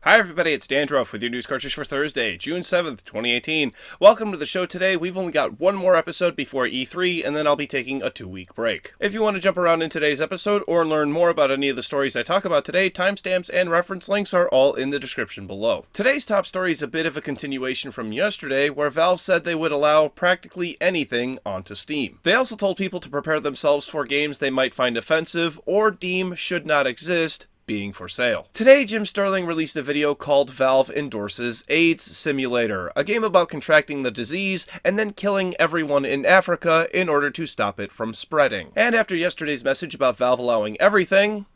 Hi everybody, it's Dandruff with your news cartridge for Thursday, June 7th, 2018. Welcome to the show today. We've only got one more episode before E3, and then I'll be taking a 2-week break. If you want to jump around in today's episode or learn more about any of the stories I talk about today, timestamps and reference links are all in the description below. Today's top story is a bit of a continuation from yesterday, where Valve said they would allow practically anything onto Steam. They also told people to prepare themselves for games they might find offensive or deem should not exist being for sale. Today, Jim Sterling released a video called Valve Endorses AIDS Simulator, a game about contracting the disease and then killing everyone in Africa in order to stop it from spreading. And after yesterday's message about Valve allowing everything,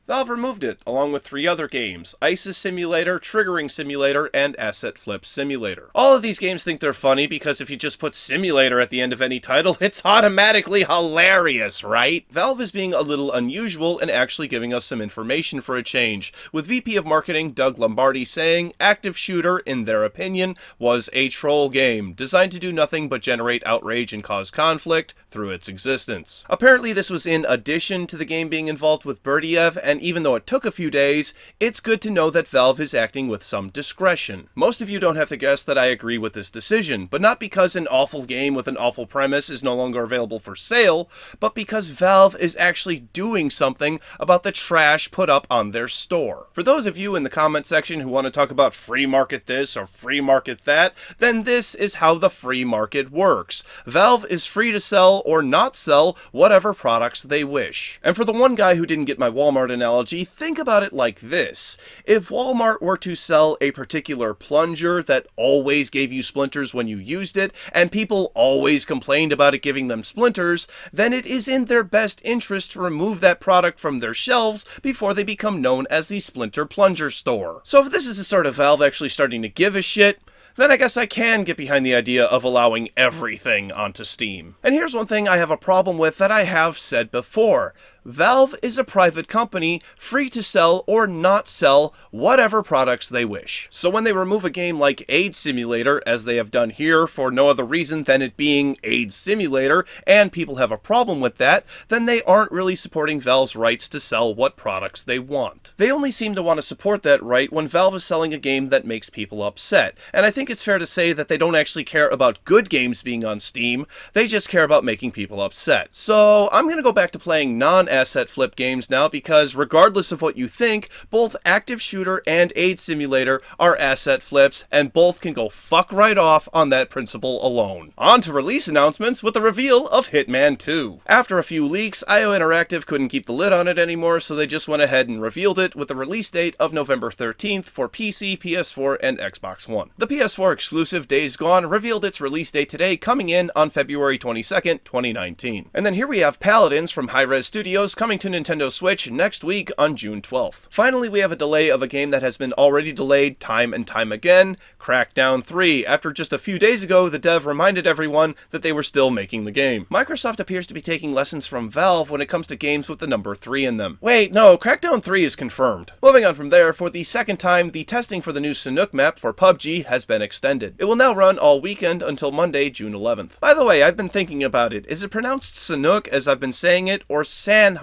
Valve removed it, along with 3 other games: ISIS Simulator, Triggering Simulator, and Asset Flip Simulator. All of these games think they're funny because if you just put Simulator at the end of any title, it's automatically hilarious, right? Valve is being a little unusual and actually giving us some information for a change, with VP of Marketing Doug Lombardi saying Active Shooter, in their opinion, was a troll game, designed to do nothing but generate outrage and cause conflict through its existence. Apparently this was in addition to the game being involved with Berdiev, and even though it took a few days, it's good to know that Valve is acting with some discretion. Most of you don't have to guess that I agree with this decision, but not because an awful game with an awful premise is no longer available for sale, but because Valve is actually doing something about the trash put up on their store. For those of you in the comment section who want to talk about free market this or free market that, then this is how the free market works. Valve is free to sell or not sell whatever products they wish. And for the one guy who didn't get my Walmart analogy, think about it like this. If Walmart were to sell a particular plunger that always gave you splinters when you used it, and people always complained about it giving them splinters, then it is in their best interest to remove that product from their shelves before they become known as the Splinter Plunger Store. So if this is the sort of Valve actually starting to give a shit, then I guess I can get behind the idea of allowing everything onto Steam. And here's one thing I have a problem with that I have said before. Valve is a private company, free to sell or not sell whatever products they wish. So when they remove a game like AIDS Simulator, as they have done here for no other reason than it being AIDS Simulator, and people have a problem with that, then they aren't really supporting Valve's rights to sell what products they want. They only seem to want to support that right when Valve is selling a game that makes people upset. And I think it's fair to say that they don't actually care about good games being on Steam, they just care about making people upset. So I'm gonna go back to playing non-asset flip games now, because regardless of what you think, both Active Shooter and AIDS Simulator are asset flips, and both can go fuck right off on that principle alone. On to release announcements with the reveal of Hitman 2. After a few leaks, IO Interactive couldn't keep the lid on it anymore, so they just went ahead and revealed it with the release date of November 13th for PC, PS4, and Xbox One. The PS4 exclusive Days Gone revealed its release date today, coming in on February 22nd, 2019. And then here we have Paladins from Hi-Rez Studios coming to Nintendo Switch next week on June 12th. Finally, we have a delay of a game that has been already delayed time and time again, Crackdown 3, after just a few days ago the dev reminded everyone that they were still making the game. Microsoft appears to be taking lessons from Valve when it comes to games with the number 3 in them. Wait, no, Crackdown 3 is confirmed. Moving on from there, for the second time, the testing for the new Sanhok map for PUBG has been extended. It will now run all weekend until Monday, June 11th. By the way, I've been thinking about it. Is it pronounced Sanhok as I've been saying it, or Sanhok?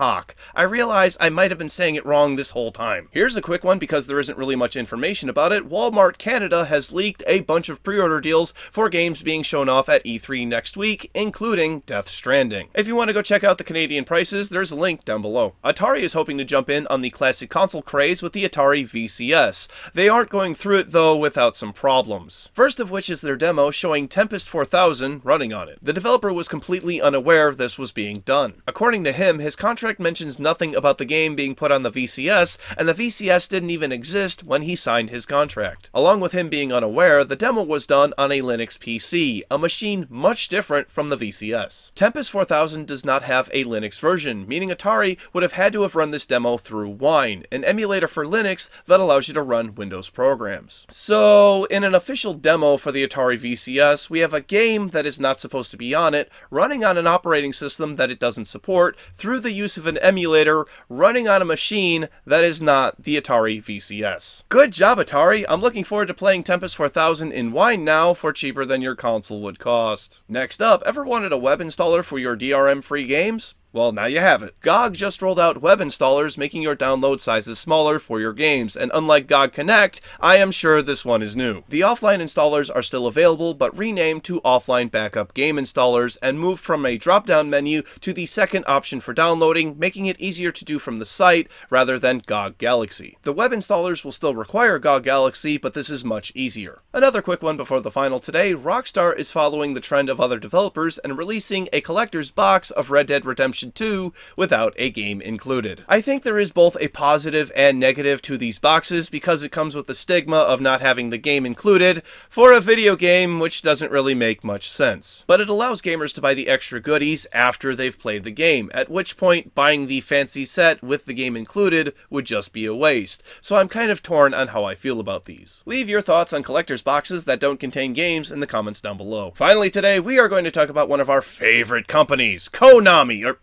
I realize I might have been saying it wrong this whole time. Here's a quick one because there isn't really much information about it. Walmart Canada has leaked a bunch of pre-order deals for games being shown off at E3 next week, including Death Stranding. If you want to go check out the Canadian prices, there's a link down below. Atari is hoping to jump in on the classic console craze with the Atari VCS. They aren't going through it though without some problems. First of which is their demo showing Tempest 4000 running on it. The developer was completely unaware this was being done. According to him, his contract mentions nothing about the game being put on the VCS, and the VCS didn't even exist when he signed his contract. Along with him being unaware, the demo was done on a Linux PC, a machine much different from the VCS. Tempest 4000 does not have a Linux version, meaning Atari would have had to have run this demo through Wine, an emulator for Linux that allows you to run Windows programs. So, in an official demo for the Atari VCS, we have a game that is not supposed to be on it, running on an operating system that it doesn't support, through the use of an emulator running on a machine that is not the Atari VCS. Good job, Atari! I'm looking forward to playing Tempest 4000 in Wine now for cheaper than your console would cost. Next up, ever wanted a web installer for your DRM-free games? Well, now you have it. GOG just rolled out web installers, making your download sizes smaller for your games, and unlike GOG Connect, I am sure this one is new. The offline installers are still available, but renamed to offline backup game installers and moved from a drop-down menu to the second option for downloading, making it easier to do from the site rather than GOG Galaxy. The web installers will still require GOG Galaxy, but this is much easier. Another quick one before the final today, Rockstar is following the trend of other developers and releasing a collector's box of Red Dead Redemption 2 without a game included. I think there is both a positive and negative to these boxes because it comes with the stigma of not having the game included for a video game, which doesn't really make much sense. But it allows gamers to buy the extra goodies after they've played the game, at which point buying the fancy set with the game included would just be a waste. So I'm kind of torn on how I feel about these. Leave your thoughts on collector's boxes that don't contain games in the comments down below. Finally today, we are going to talk about one of our favorite companies, Konami,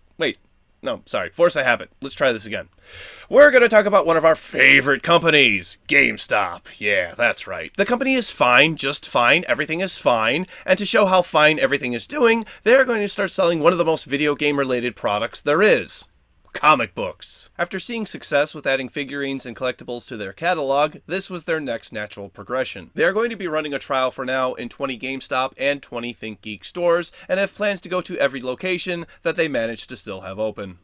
No, sorry, force a habit. Let's try this again. We're going to talk about one of our favorite companies, GameStop. Yeah, that's right. The company is fine, just fine, everything is fine, and to show how fine everything is doing, they're going to start selling one of the most video game related products there is. Comic books. After seeing success with adding figurines and collectibles to their catalog, this was their next natural progression. They are going to be running a trial for now in 20 GameStop and 20 ThinkGeek stores, and have plans to go to every location that they manage to still have open.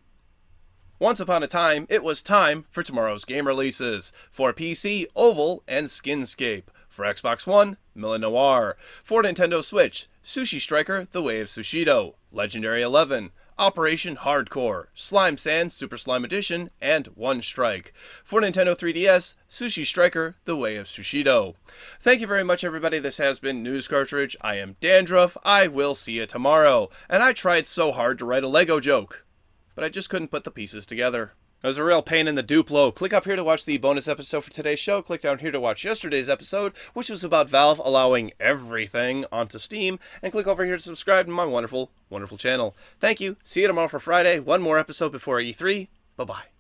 Once upon a time, it was time for tomorrow's game releases. For PC, Oval and Skinscape. For Xbox One, Mille Noir. For Nintendo Switch, Sushi Striker, The Way of Sushido. Legendary 11. Operation Hardcore, Slime Sand Super Slime Edition, and One Strike. For Nintendo 3DS, Sushi Striker, The Way of Sushido. Thank you very much, everybody. This has been News Cartridge. I am Dandruff. I will see you tomorrow. And I tried so hard to write a Lego joke, but I just couldn't put the pieces together. It was a real pain in the Duplo. Click up here to watch the bonus episode for today's show. Click down here to watch yesterday's episode, which was about Valve allowing everything onto Steam. And click over here to subscribe to my wonderful, wonderful channel. Thank you. See you tomorrow for Friday. One more episode before E3. Bye-bye.